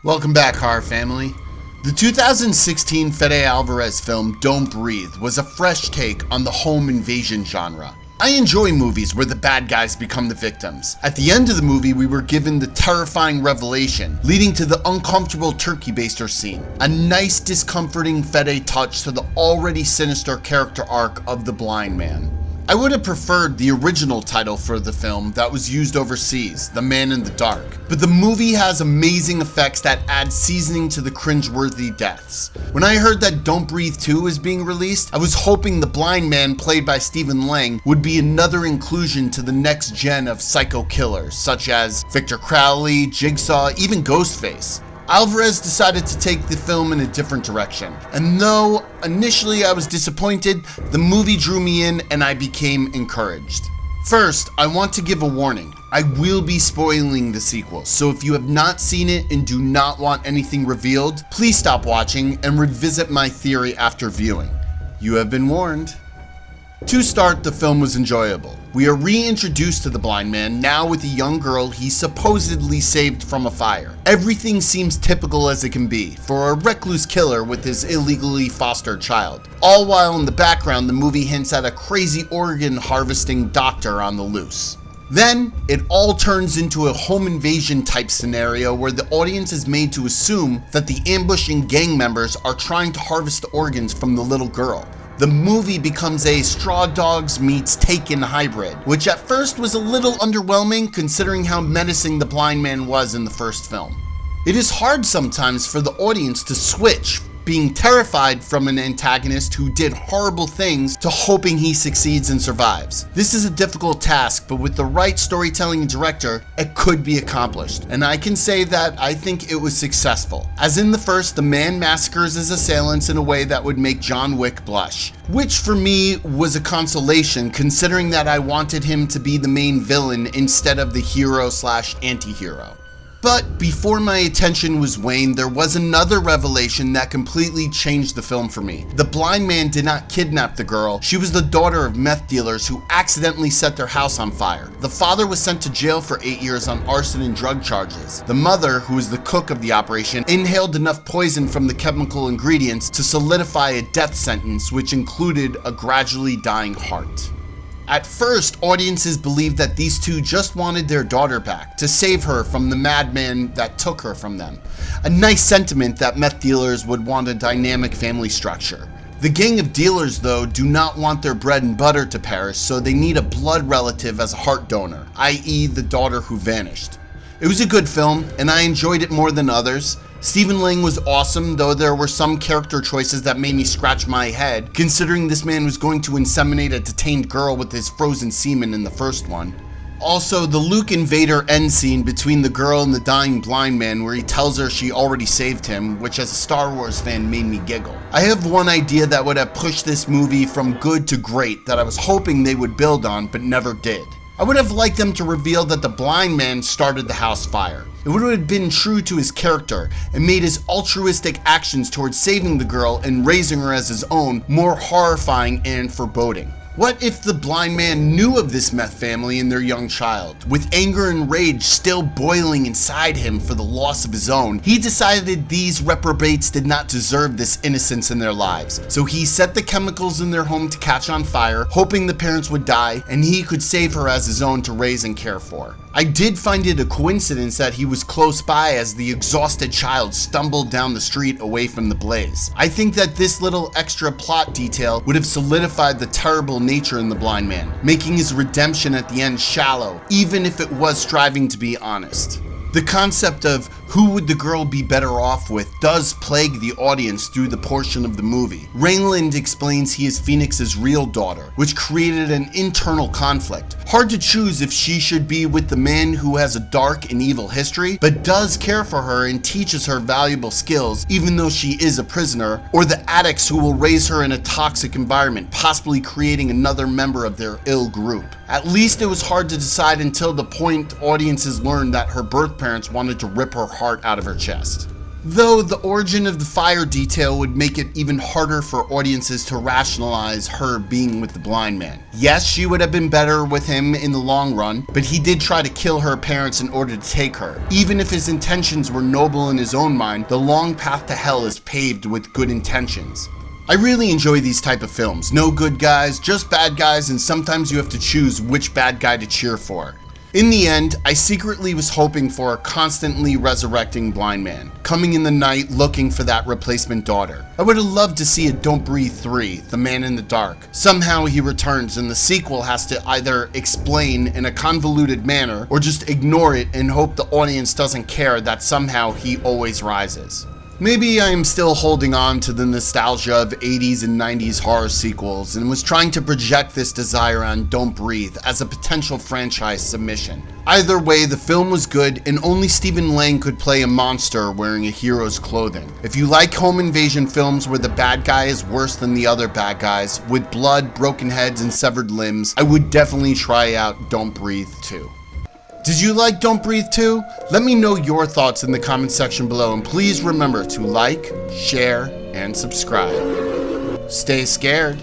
Welcome back, horror family. The 2016 Fede Alvaerez film Don't Breathe was a fresh take on the home invasion genre. I enjoy movies where the bad guys become the victims. At the end of the movie, we were given the terrifying revelation, leading to the uncomfortable turkey baster scene. A nice, discomforting Fede touch to the already sinister character arc of the blind man. I would have preferred the original title for the film that was used overseas, The Man in the Dark, but the movie has amazing effects that add seasoning to the cringeworthy deaths. When I heard that Don't Breathe 2 is being released, I was hoping the blind man played by Stephen Lang would be another inclusion to the next gen of psycho killers, such as Victor Crowley, Jigsaw, even Ghostface. Alvarez decided to take the film in a different direction, and though initially I was disappointed, the movie drew me in and I became encouraged. First, I want to give a warning. I will be spoiling the sequel, so if you have not seen it and do not want anything revealed, please stop watching and revisit my theory after viewing. You have been warned. To start, the film was enjoyable. We are reintroduced to the blind man, now with a young girl he supposedly saved from a fire. Everything seems typical as it can be, for a recluse killer with his illegally fostered child. All while in the background, the movie hints at a crazy organ harvesting doctor on the loose. Then, it all turns into a home invasion type scenario where the audience is made to assume that the ambushing gang members are trying to harvest the organs from the little girl. The movie becomes a Straw Dogs meets Taken hybrid, which at first was a little underwhelming considering how menacing the blind man was in the first film. It is hard sometimes for the audience to switch, being terrified from an antagonist who did horrible things to hoping he succeeds and survives. This is a difficult task, but with the right storytelling and director, it could be accomplished. And I can say that I think it was successful. As in the first, the man massacres his assailants in a way that would make John Wick blush, which for me was a consolation considering that I wanted him to be the main villain instead of the hero/anti-hero. But before my attention was waned, there was another revelation that completely changed the film for me. The blind man did not kidnap the girl. She was the daughter of meth dealers who accidentally set their house on fire. The father was sent to jail for 8 years on arson and drug charges. The mother, who was the cook of the operation, inhaled enough poison from the chemical ingredients to solidify a death sentence, which included a gradually dying heart. At first, audiences believed that these two just wanted their daughter back, to save her from the madman that took her from them. A nice sentiment that meth dealers would want a dynamic family structure. The gang of dealers, though, do not want their bread and butter to perish, so they need a blood relative as a heart donor, i.e. the daughter who vanished. It was a good film, and I enjoyed it more than others. Stephen Lang was awesome, though there were some character choices that made me scratch my head, considering this man was going to inseminate a detained girl with his frozen semen in the first one. Also, the Luke and Vader end scene between the girl and the dying blind man where he tells her she already saved him, which as a Star Wars fan made me giggle. I have one idea that would have pushed this movie from good to great that I was hoping they would build on, but never did. I would have liked them to reveal that the blind man started the house fire. It would have been true to his character and made his altruistic actions towards saving the girl and raising her as his own more horrifying and foreboding. What if the blind man knew of this meth family and their young child? With anger and rage still boiling inside him for the loss of his own, he decided these reprobates did not deserve this innocence in their lives. So he set the chemicals in their home to catch on fire, hoping the parents would die and he could save her as his own to raise and care for. I did find it a coincidence that he was close by as the exhausted child stumbled down the street away from the blaze. I think that this little extra plot detail would have solidified the terrible nature in the blind man, making his redemption at the end shallow, even if it was striving to be honest. The concept of who would the girl be better off with does plague the audience through the portion of the movie. Rayland explains he is Phoenix's real daughter, which created an internal conflict. Hard to choose if she should be with the man who has a dark and evil history, but does care for her and teaches her valuable skills even though she is a prisoner, or the addicts who will raise her in a toxic environment, possibly creating another member of their ill group. At least it was hard to decide until the point audiences learned that her birth parents wanted to rip her heart out of her chest. Though the origin of the fire detail would make it even harder for audiences to rationalize her being with the blind man. Yes, she would have been better with him in the long run, but he did try to kill her parents in order to take her. Even if his intentions were noble in his own mind, the long path to hell is paved with good intentions. I really enjoy these type of films. No good guys, just bad guys, and sometimes you have to choose which bad guy to cheer for. In the end, I secretly was hoping for a constantly resurrecting blind man, coming in the night looking for that replacement daughter. I would have loved to see a Don't Breathe 3, The Man in the Dark. Somehow he returns and the sequel has to either explain in a convoluted manner or just ignore it and hope the audience doesn't care that somehow he always rises. Maybe I am still holding on to the nostalgia of 80s and 90s horror sequels and was trying to project this desire on Don't Breathe as a potential franchise submission. Either way, the film was good and only Stephen Lang could play a monster wearing a hero's clothing. If you like home invasion films where the bad guy is worse than the other bad guys, with blood, broken heads, and severed limbs, I would definitely try out Don't Breathe 2. Did you like Don't Breathe 2? Let me know your thoughts in the comment section below, and please remember to like, share, and subscribe. Stay scared.